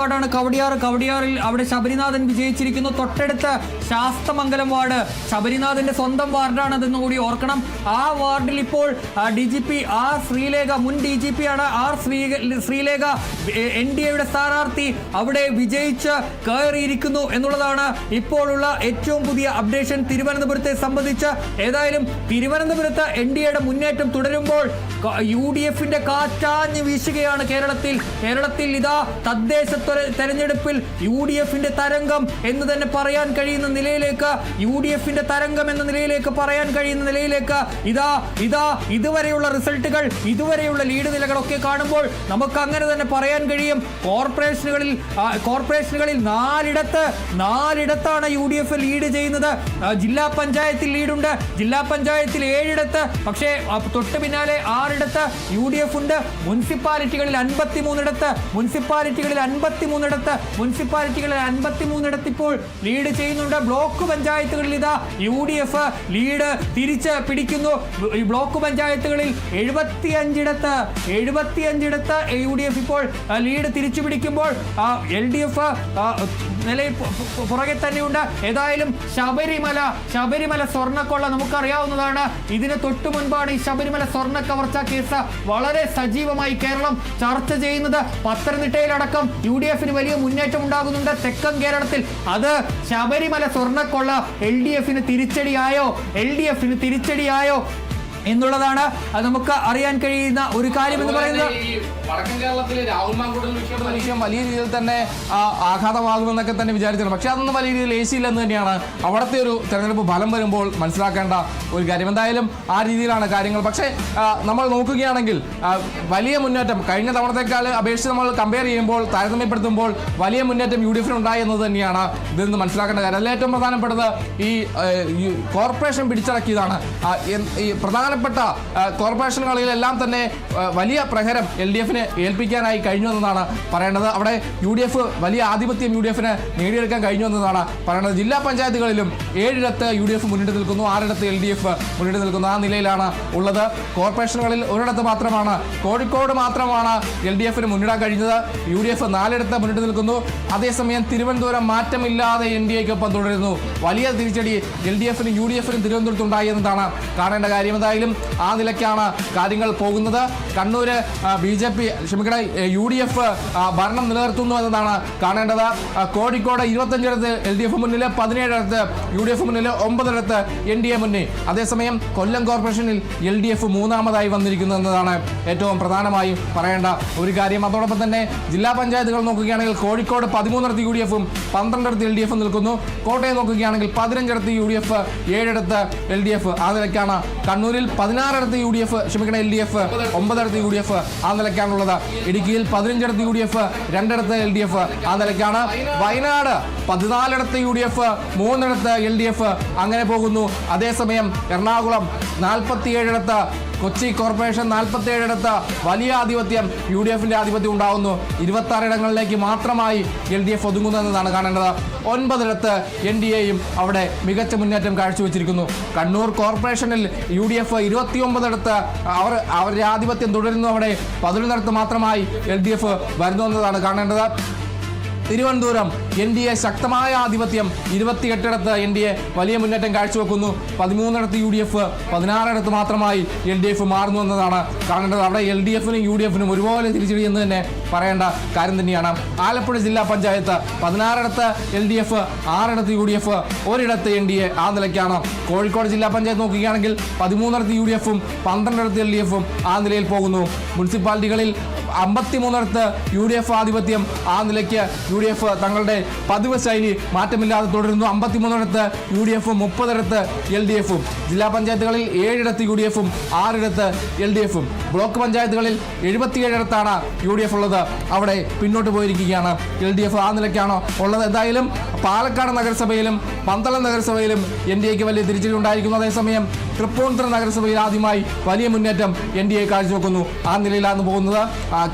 വാർഡാണ് കവടിയാറിൽ അവിടെ ശബരിനാഥൻ വിജയിച്ചിരിക്കുന്നു. തൊട്ടടുത്ത് ശാസ്തമംഗലം വാർഡ് ശബരിനാഥന്റെ സ്വന്തം വാർഡാണ് അതെന്ന് കൂടി ഓർക്കണം. ആ വാർഡിൽ ഇപ്പോൾ DGP ആർ ശ്രീലേഖ, മുൻ DGP ആണ് ആർ ശ്രീലേഖ, NDAയുടെ സ്ഥാനാർത്ഥി അവിടെ വിജയിച്ച് കയറിയിരിക്കുന്നു എന്നുള്ളതാണ് ഇപ്പോഴുള്ള ഏറ്റവും പുതിയ അപ്ഡേഷൻ തിരുവനന്തപുരത്തെ സംബന്ധിച്ച്. ഏതായാലും തിരുവനന്തപുരത്ത് NDAയുടെ മുന്നേറ്റം തുടരുമ്പോൾ UDFന്റെ കാറ്റാഞ്ഞ് വീശുകയാണ് കേരളത്തിൽ ഇതാ തദ്ദേശ തെരഞ്ഞെടുപ്പിൽ UDFന്റെ തരംഗം എന്ന് തന്നെ പറയാൻ കഴിയുന്ന നിലയിലേക്ക്, UDFന്റെ തരംഗം എന്ന നിലയിലേക്ക് പറയാൻ കഴിയുന്ന നിലയിലേക്ക് ഇതാ ഇതുവരെയുള്ള റിസൾട്ടുകൾ, ഇതുവരെയുള്ള ലീഡ് നിലകളൊക്കെ കാണുമ്പോൾ നമുക്ക് അങ്ങനെ തന്നെ പറയാൻ കഴിയും. കോർപ്പറേഷനുകളിൽ നാലിടത്താണ് UDF ലീഡ് ചെയ്യുന്നത്. ജില്ലാ പഞ്ചായത്തിൽ ലീഡുണ്ട്, ജില്ലാ പഞ്ചായത്തിൽ 7 ഇടത്ത്, പക്ഷേ തൊട്ട് പിന്നാലെ 6 ഇടത്ത് UDF ഉണ്ട്. മുനിസിപ്പാലിറ്റികളിൽ 53 ഇടത്ത്, മുനിസിപ്പാലിറ്റികളിൽ 53 ഇടത്ത് ഇപ്പോൾ ലീഡ് ചെയ്യുന്നുണ്ട്. ബ്ലോക്ക് പഞ്ചായത്തുകളിൽ ഇതാ UDF ലീഡ് തിരിച്ച് പിടിക്കുന്നു. ഈ ബ്ലോക്ക് പഞ്ചായത്തുകളിൽ 75 ഇടത്ത് UDF ഇപ്പോൾ ലീഡ് തിരിച്ചു പിടിക്കുമ്പോൾ LDF നിലയിൽ പുറകെ തന്നെയുണ്ട്. ഏതായാലും ശബരിമല സ്വർണ്ണക്കൊള്ള നമുക്കറിയാവുന്നതാണ്. ഇതിന് തൊട്ടു മുൻപാണ് ഈ ശബരിമല സ്വർണ്ണ കവർച്ച കേസ് വളരെ സജീവമായി കേരളം ചർച്ച ചെയ്യുന്നത്. പത്തനംതിട്ടയിലടക്കം UDFന് വലിയ മുന്നേറ്റം ഉണ്ടാകുന്നുണ്ട്. തെക്കൻ കേരളത്തിൽ അത് ശബരിമല സ്വർണ്ണക്കൊള്ള LDFന് തിരിച്ചടിയായോ എന്നുള്ളതാണ് നമുക്ക് അറിയാൻ കഴിയുന്ന ഒരു കാര്യം എന്ന് പറയുന്നത്. വിഷയം വലിയ രീതിയിൽ തന്നെ ആഘാതമാകുമെന്നൊക്കെ തന്നെ വിചാരിച്ചിരുന്നു. പക്ഷെ അതൊന്നും വലിയ രീതിയിൽ ഏശിയില്ലെന്ന് തന്നെയാണ് അവിടുത്തെ ഒരു തെരഞ്ഞെടുപ്പ് ഫലം വരുമ്പോൾ മനസ്സിലാക്കേണ്ട ഒരു കാര്യം. എന്തായാലും ആ രീതിയിലാണ് കാര്യങ്ങൾ. പക്ഷേ നമ്മൾ നോക്കുകയാണെങ്കിൽ വലിയ മുന്നേറ്റം കഴിഞ്ഞ തവണത്തേക്കാൾ അപേക്ഷിച്ച് നമ്മൾ കമ്പയർ ചെയ്യുമ്പോൾ, താരതമ്യപ്പെടുത്തുമ്പോൾ വലിയ മുന്നേറ്റം UDFന് ഉണ്ടായി എന്നത് തന്നെയാണ് ഇതിൽ നിന്ന് മനസ്സിലാക്കേണ്ട കാര്യം. അതിൽ ഏറ്റവും പ്രധാനപ്പെട്ടത് ഈ കോർപ്പറേഷൻ പിടിച്ചടക്കിയതാണ്. ഈ പ്രധാനപ്പെട്ട കോർപ്പറേഷനുകളിലെല്ലാം തന്നെ വലിയ പ്രഹരം LDFന് ഏൽപ്പിക്കാനായി കഴിഞ്ഞു എന്നതാണ് പറയേണ്ടത്. അവിടെ UDF വലിയ ആധിപത്യം UDFന് നേടിയെടുക്കാൻ കഴിഞ്ഞു എന്നതാണ് പറയേണ്ടത്. ജില്ലാ പഞ്ചായത്തുകളിലും 7 ഇടത്ത് UDF മുന്നിട്ട് നിൽക്കുന്നു, 6 ഇടത്ത് LDF മുന്നിട്ട് നിൽക്കുന്നു. ആ നിലയിലാണ് ഉള്ളത്. കോർപ്പറേഷനുകളിൽ ഒരിടത്ത് മാത്രമാണ്, കോഴിക്കോട് മാത്രമാണ് LDFന് മുന്നിടാൻ കഴിഞ്ഞത്. UDF 4 ഇടത്ത് മുന്നിട്ട് നിൽക്കുന്നു. അതേസമയം തിരുവനന്തപുരം മാറ്റമില്ലാതെ NDAക്കൊപ്പം തുടരുന്നു. വലിയ തിരിച്ചടി LDFനും UDFനും തിരുവനന്തപുരത്തുണ്ടായി എന്നതാണ് കാണേണ്ട കാര്യം. എന്തായാലും ആ നിലയ്ക്കാണ് കാര്യങ്ങൾ പോകുന്നത്. കണ്ണൂര് UDF ഭരണം നിലനിർത്തുന്നു എന്നതാണ് കാണേണ്ടത്. കോഴിക്കോട് 25 ഇടത്ത് LDF മുന്നിൽ, 17 ഇടത്ത് UDF മുന്നിൽ, 9 ഇടത്ത് NDA മുന്നിൽ. അതേസമയം കൊല്ലം കോർപ്പറേഷനിൽ LDF മൂന്നാമതായി വന്നിരിക്കുന്നു എന്നതാണ് ഏറ്റവും പ്രധാനമായും പറയേണ്ട ഒരു കാര്യം. അതോടൊപ്പം തന്നെ ജില്ലാ പഞ്ചായത്തുകൾ നോക്കുകയാണെങ്കിൽ കോഴിക്കോട് 13 ഇടത്ത് UDFും 12 ഇടത്ത് LDF നിൽക്കുന്നു. കോട്ടയം നോക്കുകയാണെങ്കിൽ 15 ഇടത്ത് UDF, 7 ഇടത്ത് LDF. ആ നിലയ്ക്കാണ് കണ്ണൂരിൽ 16 ഇടത്ത് LDF, 9 ഇടത്ത് UDF. ആ നിലയ്ക്കാണുള്ളത്. ഇടുക്കിയിൽ 15 ഇടത്ത് UDF, 2 ഇടത്ത് LDF. ആ നിലയ്ക്കാണ്. വയനാട് 14 ഇടത്ത് UDF, 3 ഇടത്ത് LDF. അങ്ങനെ പോകുന്നു. അതേസമയം എറണാകുളം 47 ഇടത്ത്, കൊച്ചി കോർപ്പറേഷൻ 47 ഇടത്ത് വലിയ ആധിപത്യം UDFന്റെ ആധിപത്യം ഉണ്ടാകുന്നു. 26 ഇടങ്ങളിലേക്ക് മാത്രമായി LDF ഒതുങ്ങുന്നു എന്നതാണ് കാണേണ്ടത്. 9 ഇടത്ത് NDAയും അവിടെ മികച്ച മുന്നേറ്റം കാഴ്ചവെച്ചിരിക്കുന്നു. കണ്ണൂർ കോർപ്പറേഷനിൽ UDF 29 ഇടത്ത് അവരുടെ ആധിപത്യം തുടരുന്നു. അവിടെ 11 ഇടത്ത് മാത്രമായി LDF വരുന്നു എന്നതാണ് കാണേണ്ടത്. തിരുവനന്തപുരം NDA ശക്തമായ ആധിപത്യം, 28 ഇടത്ത് NDA വലിയ മുന്നേറ്റം കാഴ്ചവെക്കുന്നു. 13 ഇടത്ത് UDF, 16 ഇടത്ത് മാത്രമായി LDF മാറുന്നു എന്നതാണ് കാണേണ്ടത്. അവിടെ LDFനും UDFനും ഒരുപോലെ തിരിച്ചടി എന്ന് തന്നെ പറയേണ്ട കാര്യം തന്നെയാണ്. ആലപ്പുഴ ജില്ലാ പഞ്ചായത്ത് 16 ഇടത്ത് LDF, 6 ഇടത്ത് UDF, 1 ഇടത്ത് NDA. ആ നിലയ്ക്കാണ്. കോഴിക്കോട് ജില്ലാ പഞ്ചായത്ത് നോക്കുകയാണെങ്കിൽ 13 ഇടത്ത് UDFും 12 ഇടത്ത് LDFും ആ നിലയിൽ പോകുന്നു. മുനിസിപ്പാലിറ്റികളിൽ 53 ഇടത്ത് UDF ആധിപത്യം. ആ നിലയ്ക്ക് UDF തങ്ങളുടെ പതിവ് ശൈലി മാറ്റമില്ലാതെ തുടരുന്നു. 53 ഇടത്ത് UDFും 30 ഇടത്ത് LDFും. ജില്ലാ പഞ്ചായത്തുകളിൽ 7 ഇടത്ത് UDFും 6 ഇടത്ത് LDFും. ബ്ലോക്ക് പഞ്ചായത്തുകളിൽ 77 ഇടത്താണ് UDF ഉള്ളത്. അവിടെ പിന്നോട്ട് പോയിരിക്കുകയാണ് LDF. ആ നിലയ്ക്കാണോ ഉള്ളത്. എന്തായാലും പാലക്കാട് നഗരസഭയിലും പന്തളം നഗരസഭയിലും NDAക്ക് വലിയ തിരിച്ചടി ഉണ്ടായിരിക്കുന്നു. അതേസമയം തൃപ്പൂണിത്തുറ നഗരസഭയിൽ ആദ്യമായി വലിയ മുന്നേറ്റം NDA കാഴ്ചവെക്കുന്നു. ആ നിലയിലാണ് പോകുന്നത്.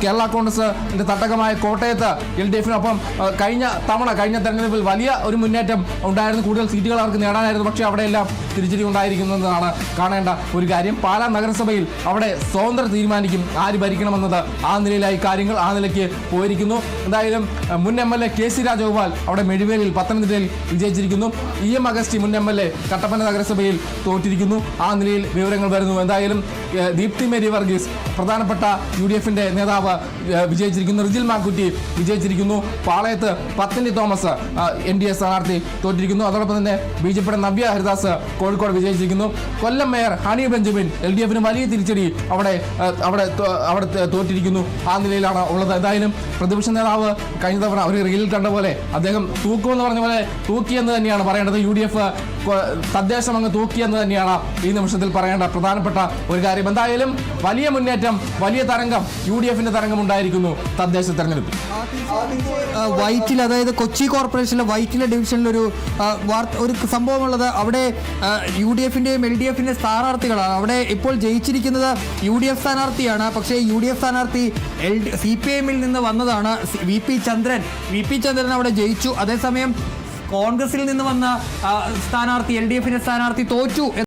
കേരള കോൺഗ്രസിന്റെ തട്ടകമായ കോട്ടയത്ത് LDF-നൊപ്പം കഴിഞ്ഞ തെരഞ്ഞെടുപ്പിൽ വലിയ ഒരു മുന്നേറ്റം ഉണ്ടായിരുന്നു. കൂടുതൽ സീറ്റുകൾ അവർക്ക് നേടാനായിരുന്നു. പക്ഷേ അവിടെയെല്ലാം തിരിച്ചടി ഉണ്ടായിരിക്കുന്നതാണ് കാണേണ്ട ഒരു കാര്യം. പാലാ നഗരസഭയിൽ അവിടെ സ്വതന്ത്രം തീരുമാനിക്കും ആര് ഭരിക്കണമെന്നത്. ആ നിലയിലായി കാര്യങ്ങൾ ആ നിലയ്ക്ക് പോയിരിക്കുന്നു. എന്തായാലും മുൻ MLA KC രാജഗോപാൽ അവിടെ മെഴുവേലിൽ പത്തനംതിട്ടയിൽ വിജയിച്ചിരിക്കുന്നു. EM അഗസ്റ്റി മുൻ MLA കട്ടപ്പന നഗരസഭയിൽ തോറ്റിരിക്കുന്നു. ആ നിലയിൽ വിവരങ്ങൾ വരുന്നു. എന്തായാലും ദീപ്തി മേരി വർഗീസ് പ്രധാനപ്പെട്ട UDF-ന്റെ നേതാവ് വിജയിച്ചിരിക്കുന്നു. റിജിൽ മാക്കുറ്റി വിജയിച്ചിരിക്കുന്നു. പാളയത്ത് പത്തനി തോമസ് NDA സ്ഥാനാർത്ഥി തോറ്റിരിക്കുന്നു. അതോടൊപ്പം തന്നെ BJP-യുടെ നവ്യ ഹരിദാസ് കോഴിക്കോട് വിജയിച്ചിരിക്കുന്നു. കൊല്ലം മേയർ ഹണി ബെഞ്ചമിൻ LDF-ന് വലിയ തിരിച്ചടി അവിടെ തോറ്റിരിക്കുന്നു. ആ നിലയിലാണ് ഉള്ളത്. എന്തായാലും പ്രതിപക്ഷ നേതാവ് കഴിഞ്ഞ തവണ ഒരു റീലിൽ കണ്ട പോലെ അദ്ദേഹം തൂക്കുമെന്ന് പറഞ്ഞ പോലെ തൂക്കിയെന്ന് തന്നെയാണ് പറയേണ്ടത്. UDF തദ്ദേശം അങ്ങ് തൂക്കിയെന്ന് തന്നെയാണ് ഈ നിമിഷത്തിൽ പറയേണ്ട പ്രധാനപ്പെട്ട ഒരു കാര്യം. എന്തായാലും വലിയ മുന്നേറ്റം, വലിയ തരംഗം UDF-ന്റെ തരംഗം ഉണ്ടായിരിക്കുന്നു തദ്ദേശ തെരഞ്ഞെടുപ്പിൽ. വൈറ്റിൽ, അതായത് കൊച്ചി കോർപ്പറേഷനിലെ വൈറ്റിലെ ഡിവിഷനിൽ ഒരു സംഭവമുള്ളത്. അവിടെ UDF-ന്റെയും LDF-ന്റെയും സ്ഥാനാർത്ഥികളാണ്. അവിടെ ഇപ്പോൾ ജയിച്ചിരിക്കുന്നത് UDF സ്ഥാനാർത്ഥിയാണ്. പക്ഷേ UDF സ്ഥാനാർത്ഥി CPM-ൽ നിന്ന് വന്നതാണ് VP ചന്ദ്രൻ അവിടെ ജയിച്ചു. അതേസമയം കോൺഗ്രസിൽ നിന്ന് വന്ന സ്ഥാനാർത്ഥി LDF-ന്റെ സ്ഥാനാർത്ഥി തോറ്റു.